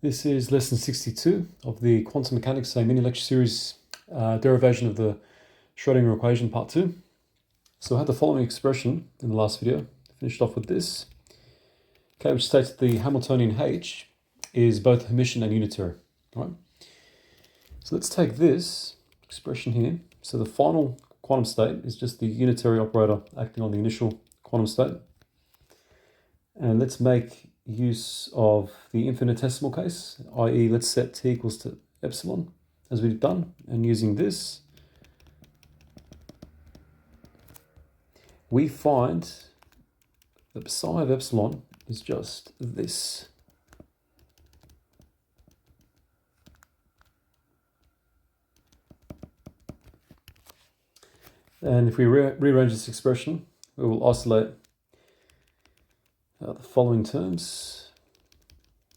This is lesson 62 of the Quantum Mechanics, a mini lecture series, derivation of the Schrodinger equation, part 2. So I had the following expression in the last video. Finished off with this, okay, which states that the Hamiltonian H is both Hermitian and unitary. Right? So let's take this expression here. So the final quantum state is just the unitary operator acting on the initial quantum state. And let's make use of the infinitesimal case, i.e. let's set t equals to epsilon, as we've done. And using this, we find that psi of epsilon is just this. And if we rearrange this expression, we will isolate the following terms.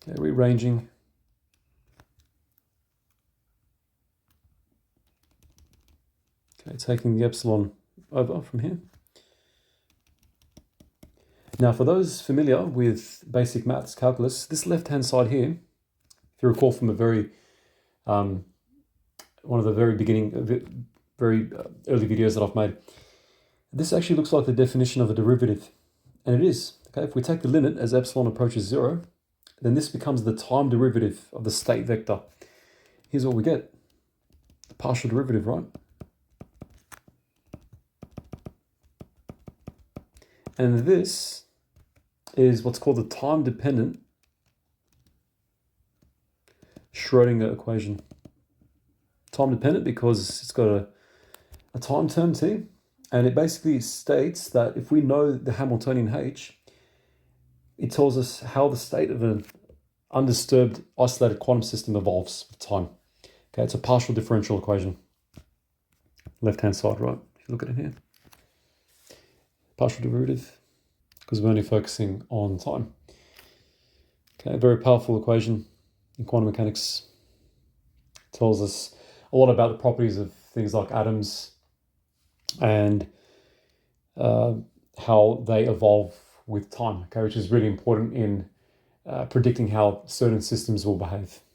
Okay, rearranging. Okay, taking the epsilon over from here. Now, for those familiar with basic maths, calculus, this left-hand side here, if you recall from a very, one of the very beginning, very early videos that I've made, this actually looks like the definition of a derivative, and it is. Okay, if we take the limit as epsilon approaches 0, then this becomes the time derivative of the state vector. Here's what we get, the partial derivative, right? And this is what's called the time-dependent Schrodinger equation. Time-dependent because it's got a time term t, and it basically states that if we know the Hamiltonian H, it tells us how the state of an undisturbed isolated quantum system evolves with time. Okay, it's a partial differential equation. Left-hand side, right? If you look at it here. Partial derivative, because we're only focusing on time. Okay, a very powerful equation in quantum mechanics. It tells us a lot about the properties of things like atoms and how they evolve with time, okay, which is really important in predicting how certain systems will behave.